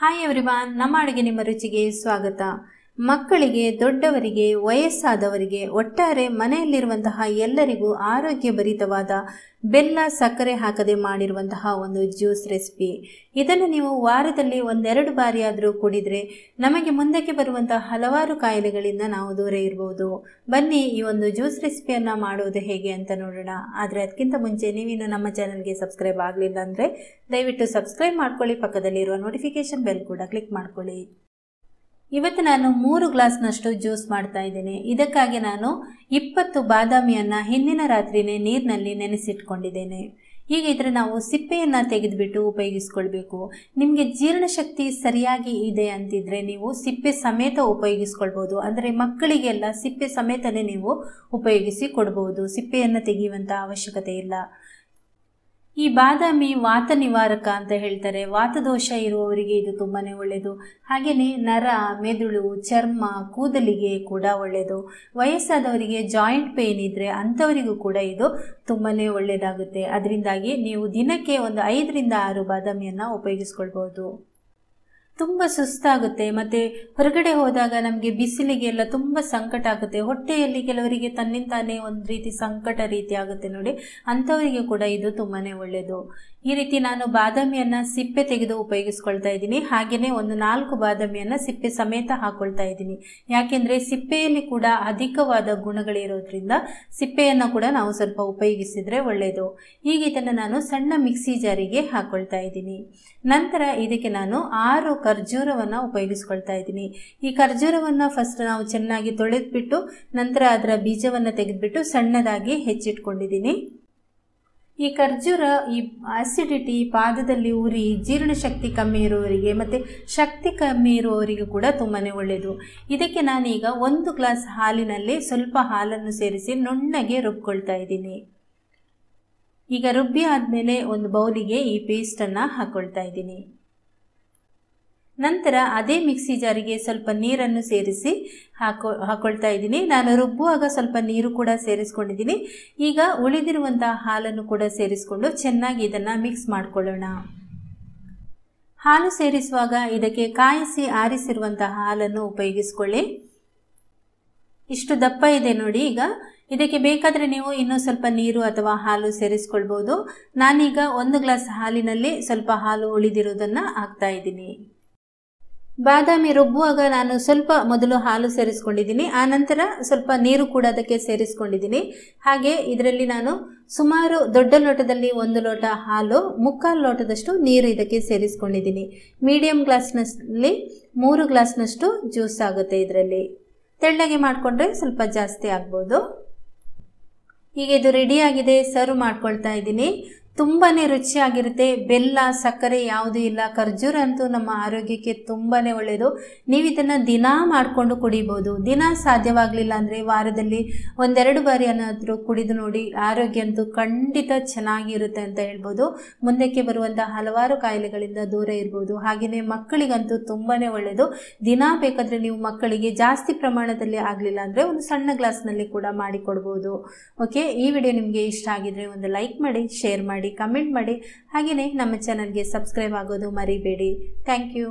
Hi everyone, ನಮ್ಮ ಅಡುಗೆ ನಿಮ್ಮ ರುಚಿಗೆ ಸ್ವಾಗತ. ಮಕ್ಕಳಿಗೆ, ದೊಡ್ಡವರಿಗೆ, ವಯಸ್ಸಾದವರಿಗೆ, ಒಟ್ಟಾರೆ ಮನೆಯಲ್ಲಿರುವಂತಹ ಎಲ್ಲರಿಗೂ ಆರೋಗ್ಯಭರಿತವಾದ ಬೆಲ್ಲ ಸಕ್ಕರೆ ಹಾಕದೆ ಮಾಡಿರುವಂತಹ ಒಂದು ಜ್ಯೂಸ್ ರೆಸಿಪಿ. ಇದನ್ನು ನೀವು ವಾರದಲ್ಲಿ ಒಂದೆರಡು ಬಾರಿ ಆದರೂ ಕುಡಿದ್ರೆ ನಮಗೆ ಮುಂದಕ್ಕೆ ಬರುವಂತಹ ಹಲವಾರು ಕಾಯಿಲೆಗಳಿಂದ ನಾವು ದೂರ ಇರಬಹುದು. ಬನ್ನಿ ಈ ಒಂದು ಜ್ಯೂಸ್ ರೆಸಿಪಿಯನ್ನು ಮಾಡುವುದು ಹೇಗೆ ಅಂತ ನೋಡೋಣ. ಆದರೆ ಅದಕ್ಕಿಂತ ಮುಂಚೆ ನೀವಿನ್ನು ನಮ್ಮ ಚಾನಲ್ಗೆ ಸಬ್ಸ್ಕ್ರೈಬ್ ಆಗಲಿಲ್ಲ ಅಂದರೆ ದಯವಿಟ್ಟು ಸಬ್ಸ್ಕ್ರೈಬ್ ಮಾಡ್ಕೊಳ್ಳಿ, ಪಕ್ಕದಲ್ಲಿರುವ ನೋಟಿಫಿಕೇಶನ್ ಬೆಲ್ ಕೂಡ ಕ್ಲಿಕ್ ಮಾಡ್ಕೊಳ್ಳಿ. ಇವತ್ತು ನಾನು 3 ಗ್ಲಾಸ್ನಷ್ಟು ಜ್ಯೂಸ್ ಮಾಡ್ತಾ ಇದ್ದೇನೆ. ಇದಕ್ಕಾಗಿ ನಾನು 20 ಬಾದಾಮಿಯನ್ನು ಹಿಂದಿನ ರಾತ್ರಿನೇ ನೀರಿನಲ್ಲಿ ನೆನೆಸಿಟ್ಕೊಂಡಿದ್ದೇನೆ. ಈಗ ಇದರ ನಾವು ಸಿಪ್ಪೆಯನ್ನು ತೆಗೆದುಬಿಟ್ಟು ಉಪಯೋಗಿಸ್ಕೊಳ್ಬೇಕು. ನಿಮಗೆ ಜೀರ್ಣಶಕ್ತಿ ಸರಿಯಾಗಿ ಇದೆ ಅಂತಿದ್ರೆ ನೀವು ಸಿಪ್ಪೆ ಸಮೇತ ಉಪಯೋಗಿಸ್ಕೊಳ್ಬೋದು. ಅಂದರೆ ಮಕ್ಕಳಿಗೆಲ್ಲ ಸಿಪ್ಪೆ ಸಮೇತನೇ ನೀವು ಉಪಯೋಗಿಸಿ ಕೊಡ್ಬೋದು. ಸಿಪ್ಪೆಯನ್ನು ತೆಗೆಯುವಂಥ ಅವಶ್ಯಕತೆ ಇಲ್ಲ. ಈ ಬಾದಾಮಿ ವಾತ ನಿವಾರಕ ಅಂತ ಹೇಳ್ತಾರೆ. ವಾತದೋಷ ಇರುವವರಿಗೆ ಇದು ತುಂಬಾನೇ ಒಳ್ಳೆಯದು. ಹಾಗೆಯೇ ನರ, ಮೆದುಳು, ಚರ್ಮ, ಕೂದಲಿಗೆ ಕೂಡ ಒಳ್ಳೆಯದು. ವಯಸ್ಸಾದವರಿಗೆ ಜಾಯಿಂಟ್ ಪೇನ್ ಇದ್ದರೆ ಅಂಥವರಿಗೂ ಕೂಡ ಇದು ತುಂಬಾನೇ ಒಳ್ಳೆಯದಾಗುತ್ತೆ. ಅದರಿಂದಾಗಿ ನೀವು ದಿನಕ್ಕೆ ಒಂದು 5 ರಿಂದ 6 ಬಾದಾಮಿಯನ್ನು ಉಪಯೋಗಿಸ್ಕೊಳ್ಬೋದು. ತುಂಬ ಸುಸ್ತಾಗುತ್ತೆ ಮತ್ತು ಹೊರಗಡೆ ಹೋದಾಗ ನಮಗೆ ಬಿಸಿಲಿಗೆಲ್ಲ ತುಂಬ ಸಂಕಟ ಆಗುತ್ತೆ. ಹೊಟ್ಟೆಯಲ್ಲಿ ಕೆಲವರಿಗೆ ತನ್ನಿಂತಾನೇ ಒಂದು ರೀತಿ ಸಂಕಟ ರೀತಿ ಆಗುತ್ತೆ ನೋಡಿ, ಅಂಥವರಿಗೆ ಕೂಡ ಇದು ತುಂಬಾ ಒಳ್ಳೆಯದು. ಈ ರೀತಿ ನಾನು ಬಾದಾಮಿಯನ್ನು ಸಿಪ್ಪೆ ತೆಗೆದು ಉಪಯೋಗಿಸ್ಕೊಳ್ತಾ ಇದ್ದೀನಿ. ಹಾಗೆಯೇ ಒಂದು 4 ಬಾದಾಮಿಯನ್ನು ಸಿಪ್ಪೆ ಸಮೇತ ಹಾಕೊಳ್ತಾ ಇದ್ದೀನಿ. ಯಾಕೆಂದರೆ ಸಿಪ್ಪೆಯಲ್ಲಿ ಕೂಡ ಅಧಿಕವಾದ ಗುಣಗಳಿರೋದ್ರಿಂದ ಸಿಪ್ಪೆಯನ್ನು ಕೂಡ ನಾವು ಸ್ವಲ್ಪ ಉಪಯೋಗಿಸಿದರೆ ಒಳ್ಳೆಯದು. ಈಗ ಇದನ್ನು ನಾನು ಸಣ್ಣ ಮಿಕ್ಸಿ ಜಾರಿಗೆ ಹಾಕೊಳ್ತಾ ಇದ್ದೀನಿ. ನಂತರ ಇದಕ್ಕೆ ನಾನು 6 ಖರ್ಜೂರವನ್ನು ಉಪಯೋಗಿಸ್ಕೊಳ್ತಾ ಇದ್ದೀನಿ. ಈ ಖರ್ಜೂರವನ್ನು ಫಸ್ಟ್ ನಾವು ಚೆನ್ನಾಗಿ ತೊಳೆದ್ಬಿಟ್ಟು ನಂತರ ಅದರ ಬೀಜವನ್ನು ತೆಗೆದುಬಿಟ್ಟು ಸಣ್ಣದಾಗಿ ಹೆಚ್ಚಿಟ್ಕೊಂಡಿದ್ದೀನಿ. ಈ ಖರ್ಜೂರ ಈ ಆಸಿಡಿಟಿ, ಪಾದದಲ್ಲಿ ಉರಿ, ಜೀರ್ಣಶಕ್ತಿ ಕಮ್ಮಿ ಇರುವವರಿಗೆ ಮತ್ತು ಶಕ್ತಿ ಕಮ್ಮಿ ಇರುವವರಿಗೆ ಕೂಡ ತುಂಬಾ ಒಳ್ಳೆಯದು. ಇದಕ್ಕೆ ನಾನೀಗ 1 ಗ್ಲಾಸ್ ಹಾಲಿನಲ್ಲಿ ಸ್ವಲ್ಪ ಹಾಲನ್ನು ಸೇರಿಸಿ ನುಣ್ಣಗೆ ರುಬ್ಕೊಳ್ತಾ ಇದ್ದೀನಿ. ಈಗ ರುಬ್ಬಿ ಆದಮೇಲೆ ಒಂದು ಬೌಲಿಗೆ ಈ ಪೇಸ್ಟನ್ನು ಹಾಕ್ಕೊಳ್ತಾ ಇದ್ದೀನಿ. ನಂತರ ಅದೇ ಮಿಕ್ಸಿ ಜಾರಿಗೆ ಸ್ವಲ್ಪ ನೀರನ್ನು ಸೇರಿಸಿ ಹಾಕೊಳ್ತಾ ಇದ್ದೀನಿ. ನಾನು ರುಬ್ಬುವಾಗ ಸ್ವಲ್ಪ ನೀರು ಕೂಡ ಸೇರಿಸ್ಕೊಂಡಿದ್ದೀನಿ. ಈಗ ಉಳಿದಿರುವಂತಹ ಹಾಲನ್ನು ಕೂಡ ಸೇರಿಸ್ಕೊಂಡು ಚೆನ್ನಾಗಿ ಇದನ್ನು ಮಿಕ್ಸ್ ಮಾಡ್ಕೊಳ್ಳೋಣ. ಹಾಲು ಸೇರಿಸುವಾಗ ಇದಕ್ಕೆ ಕಾಯಿಸಿ ಆರಿಸಿರುವಂತಹ ಹಾಲನ್ನು ಉಪಯೋಗಿಸ್ಕೊಳ್ಳಿ. ಇಷ್ಟು ದಪ್ಪ ಇದೆ ನೋಡಿ. ಈಗ ಇದಕ್ಕೆ ಬೇಕಾದರೆ ನೀವು ಇನ್ನೂ ಸ್ವಲ್ಪ ನೀರು ಅಥವಾ ಹಾಲು ಸೇರಿಸ್ಕೊಳ್ಬೋದು. ನಾನೀಗ 1 ಗ್ಲಾಸ್ ಹಾಲಿನಲ್ಲಿ ಸ್ವಲ್ಪ ಹಾಲು ಉಳಿದಿರೋದನ್ನು ಹಾಕ್ತಾ ಇದ್ದೀನಿ. ಬಾದಾಮಿ ರುಬ್ಬುವಾಗ ನಾನು ಸ್ವಲ್ಪ ಮೊದಲು ಹಾಲು ಸೇರಿಸ್ಕೊಂಡಿದ್ದೀನಿ, ಆನಂತರ ಸ್ವಲ್ಪ ನೀರು ಕೂಡ ಅದಕ್ಕೆ ಸೇರಿಸ್ಕೊಂಡಿದ್ದೀನಿ. ಹಾಗೆ ಇದರಲ್ಲಿ ನಾನು ಸುಮಾರು ದೊಡ್ಡ ಲೋಟದಲ್ಲಿ 1 ಲೋಟ ಹಾಲು, 3/4 ಲೋಟದಷ್ಟು ನೀರು ಇದಕ್ಕೆ ಸೇರಿಸ್ಕೊಂಡಿದ್ದೀನಿ. ಮೀಡಿಯಂ ಗ್ಲಾಸ್ನಲ್ಲಿ 3 ಗ್ಲಾಸ್ನಷ್ಟು ಜ್ಯೂಸ್ ಆಗುತ್ತೆ. ಇದರಲ್ಲಿ ತೆಳ್ಳಗೆ ಮಾಡಿಕೊಂಡ್ರೆ ಸ್ವಲ್ಪ ಜಾಸ್ತಿ ಆಗ್ಬೋದು. ಈಗ ಇದು ರೆಡಿಯಾಗಿದೆ, ಸರ್ವ್ ಮಾಡ್ಕೊಳ್ತಾ ಇದ್ದೀನಿ. ತುಂಬಾ ರುಚಿಯಾಗಿರುತ್ತೆ. ಬೆಲ್ಲ, ಸಕ್ಕರೆ ಯಾವುದೂ ಇಲ್ಲ. ಖರ್ಜೂರ ಅಂತೂ ನಮ್ಮ ಆರೋಗ್ಯಕ್ಕೆ ತುಂಬಾ ಒಳ್ಳೆಯದು. ನೀವು ಇದನ್ನು ದಿನಾ ಮಾಡಿಕೊಂಡು ಕುಡಿಬೋದು. ದಿನ ಸಾಧ್ಯವಾಗಲಿಲ್ಲ ಅಂದರೆ ವಾರದಲ್ಲಿ 1-2 ಬಾರಿ ಏನಾದರೂ ಕುಡಿದು ನೋಡಿ. ಆರೋಗ್ಯ ಅಂತೂ ಖಂಡಿತ ಚೆನ್ನಾಗಿರುತ್ತೆ ಅಂತ ಹೇಳ್ಬೋದು. ಮುಂದಕ್ಕೆ ಬರುವಂಥ ಹಲವಾರು ಕಾಯಿಲೆಗಳಿಂದ ದೂರ ಇರ್ಬೋದು. ಹಾಗೆಯೇ ಮಕ್ಕಳಿಗಂತೂ ತುಂಬಾ ಒಳ್ಳೆಯದು. ದಿನ ಬೇಕಾದರೆ ನೀವು ಮಕ್ಕಳಿಗೆ ಜಾಸ್ತಿ ಪ್ರಮಾಣದಲ್ಲಿ ಆಗಲಿಲ್ಲ ಅಂದರೆ ಒಂದು ಸಣ್ಣ ಗ್ಲಾಸ್ನಲ್ಲಿ ಕೂಡ ಮಾಡಿಕೊಡ್ಬೋದು. ಓಕೆ, ಈ ವಿಡಿಯೋ ನಿಮಗೆ ಇಷ್ಟ ಆಗಿದ್ರೆ ಒಂದು ಲೈಕ್ ಮಾಡಿ, ಶೇರ್ ಮಾಡಿ, ಕಮೆಂಟ್ ಮಾಡಿ. ಹಾಗೆಯೇ ನಮ್ಮ ಚಾನಲ್ಗೆ ಸಬ್ಸ್ಕ್ರೈಬ್ ಆಗೋದು ಮರಿಬೇಡಿ. Thank you.